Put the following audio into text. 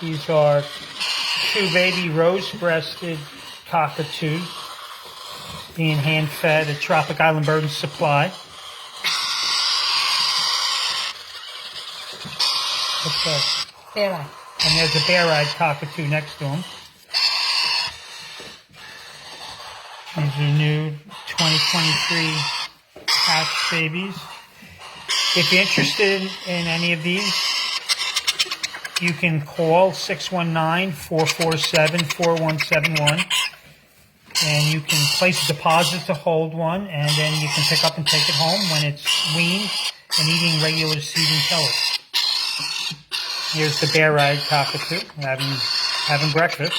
These are two baby rose-breasted cockatoos being hand-fed at Tropic Island Bird and Supply. What's that? Bear-eyed. And there's a bear-eyed cockatoo next to him. These are new 2023 hatch babies. If you're interested in any of these, you can call 619-447-4171, and you can place a deposit to hold one, and then you can pick up and take it home when it's weaned and eating regular seed and pellets. Here's the bear-eyed cockatoo having breakfast.